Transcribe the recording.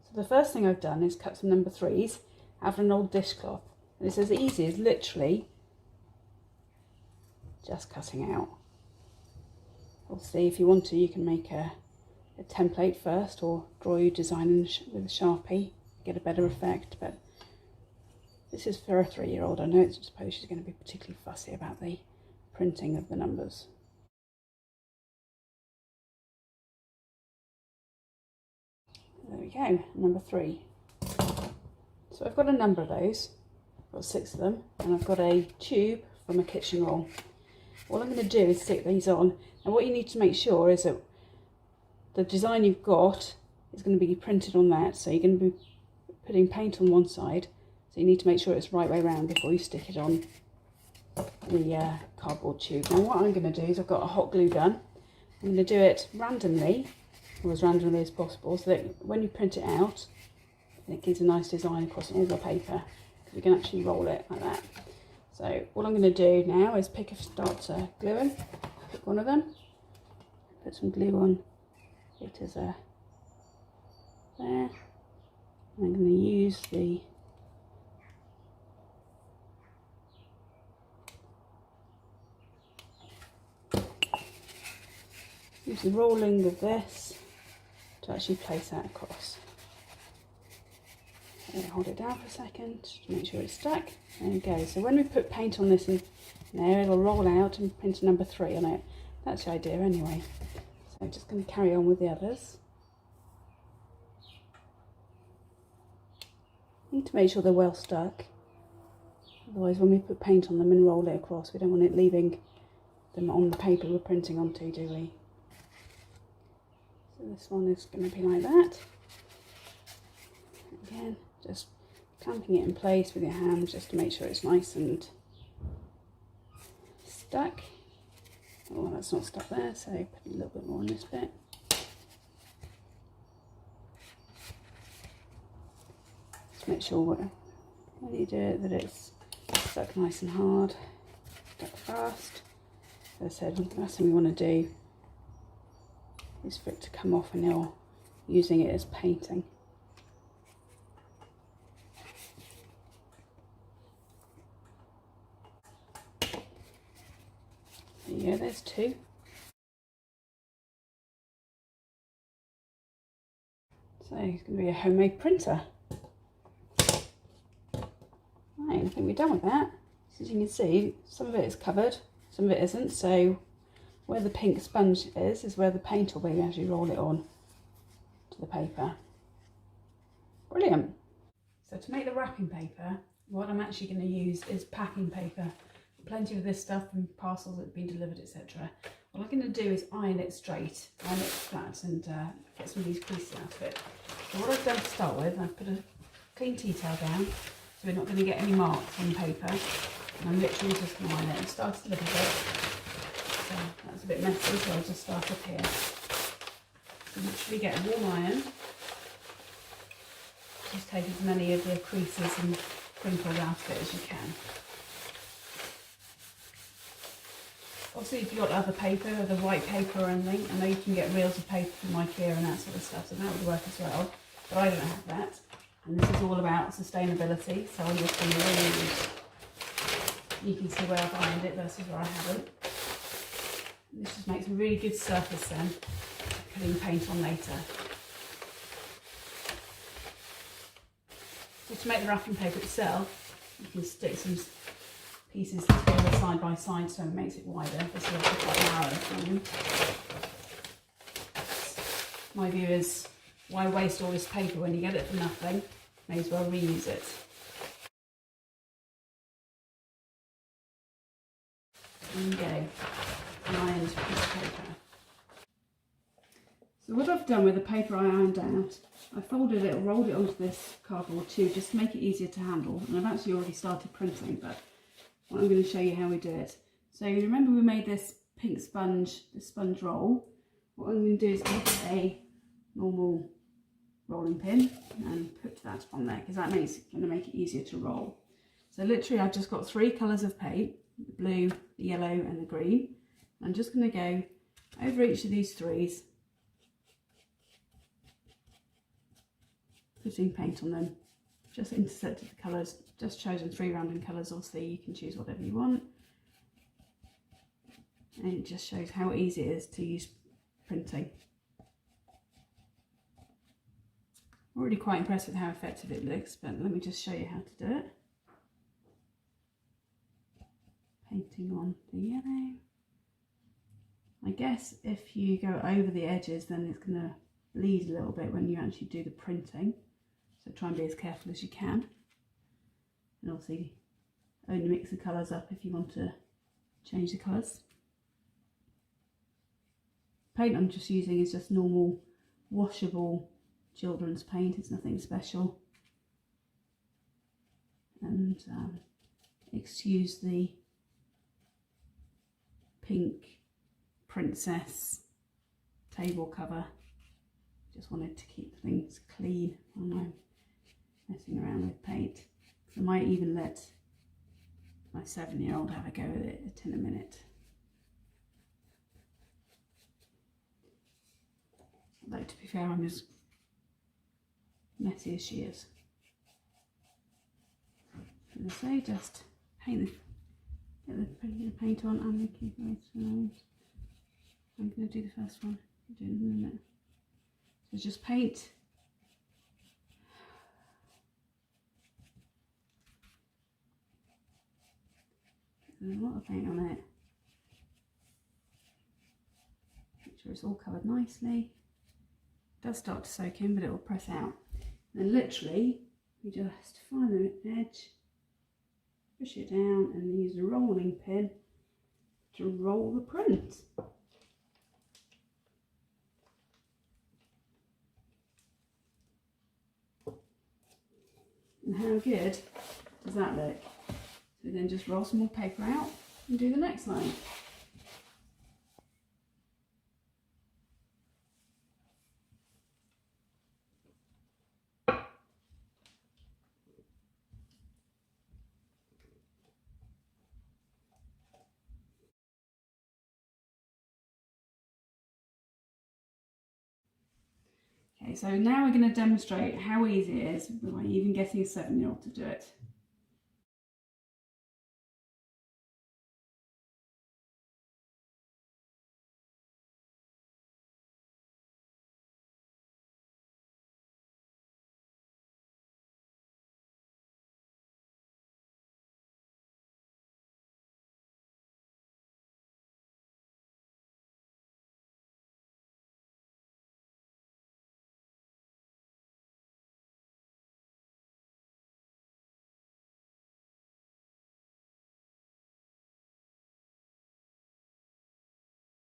So the first thing I've done is cut some number 3s out of an old dishcloth. And it's as easy as literally just cutting out. Obviously, if you want to, you can make a template first or draw your design with a Sharpie, get a better effect. But this is for a 3-year-old. I don't suppose she's going to be particularly fussy about the printing of the numbers. There we go, number 3. So I've got a number of those. I've got 6 of them, and I've got a tube from a kitchen roll. All I'm going to do is stick these on, and what you need to make sure is that the design you've got is going to be printed on that. So you're going to be putting paint on one side, so you need to make sure it's the right way around before you stick it on the cardboard tube. Now what I'm going to do is I've got a hot glue gun. I'm going to do it randomly, or as randomly as possible, so that when you print it out, it gives a nice design across all the paper. You can actually roll it like that. So all I'm going to do now is start gluing. Pick one of them, put some glue on it as a there. I'm going to use the rolling of this to actually place that across. Hold it down for a second to make sure it's stuck. There we go. So when we put paint on this in there, it'll roll out and print number 3 on it. That's the idea anyway. So I'm just going to carry on with the others. Need to make sure they're well stuck. Otherwise, when we put paint on them and roll it across, we don't want it leaving them on the paper we're printing onto, do we? So this one is going to be like that. Again, just clamping it in place with your hands just to make sure it's nice and stuck. Oh, that's not stuck there, so put a little bit more on this bit. Just make sure when you do it that it's stuck nice and hard, stuck fast. As I said, the last thing we want to do is for it to come off when you're using it as painting. Yeah, there's 2. So it's going to be a homemade printer. Right, I think we're done with that. So as you can see, some of it is covered, some of it isn't. So where the pink sponge is where the paint will be as you roll it on to the paper. Brilliant. So to make the wrapping paper, what I'm actually going to use is packing paper. Plenty of this stuff from parcels that have been delivered, etc. What I'm going to do is iron it straight, iron it flat, and get some of these creases out of it. So what I've done to start with, I've put a clean tea towel down, so we're not going to get any marks on the paper. And I'm literally just going to iron it. I've started a little bit, so that's a bit messy, so I'll just start up here. So literally get a warm iron. Just take as many of the creases and crinkles out of it as you can. Obviously, if you've got other paper, the white paper or anything, I know you can get reels of paper from IKEA and that sort of stuff, so that would work as well. But I don't have that. And this is all about sustainability, so I'm just going to reuse. You can see where I've ironed it versus where I haven't. This just makes a really good surface then, for putting paint on later. So to make the wrapping paper itself, you can stick some pieces together side by side so it makes it wider. This is also quite narrow for me. My view is, why waste all this paper when you get it for nothing? May as well reuse it. There you go, an ironed piece of paper. So what I've done with the paper I ironed out, I folded it, rolled it onto this cardboard tube just to make it easier to handle, and I've actually already started printing, but I'm going to show you how we do it. So you remember we made this pink sponge, this sponge roll. What I'm going to do is get a normal rolling pin and put that on there, because that makes it going to make it easier to roll. So literally I've just got 3 colours of paint, the blue, the yellow and the green. I'm just going to go over each of these 3s putting paint on them. Just intersected the colours, just chosen 3 random colours. Obviously you can choose whatever you want. And it just shows how easy it is to use printing. Already quite impressed with how effective it looks, but let me just show you how to do it. Painting on the yellow. I guess if you go over the edges, then it's going to bleed a little bit when you actually do the printing. So try and be as careful as you can. And obviously only mix the colours up if you want to change the colours. Paint I'm just using is just normal washable children's paint. It's nothing special. And excuse the pink princess table cover. Just wanted to keep things clean when I'm messing around with paint. I might even let my 7-year-old have a go with it in a minute. Although to be fair, I'm as messy as she is. As I say, just paint get the paint on and the keep it. I'm going to do the first one. I'll do it in a minute. So just paint. There's a lot of paint on it. Make sure it's all covered nicely. It does start to soak in, but it will press out. And then literally, you just find the edge, push it down, and use a rolling pin to roll the print. And how good does that look? So then just roll some more paper out and do the next line. Okay, so now we're going to demonstrate how easy it is by even getting a 7-year-old to do it.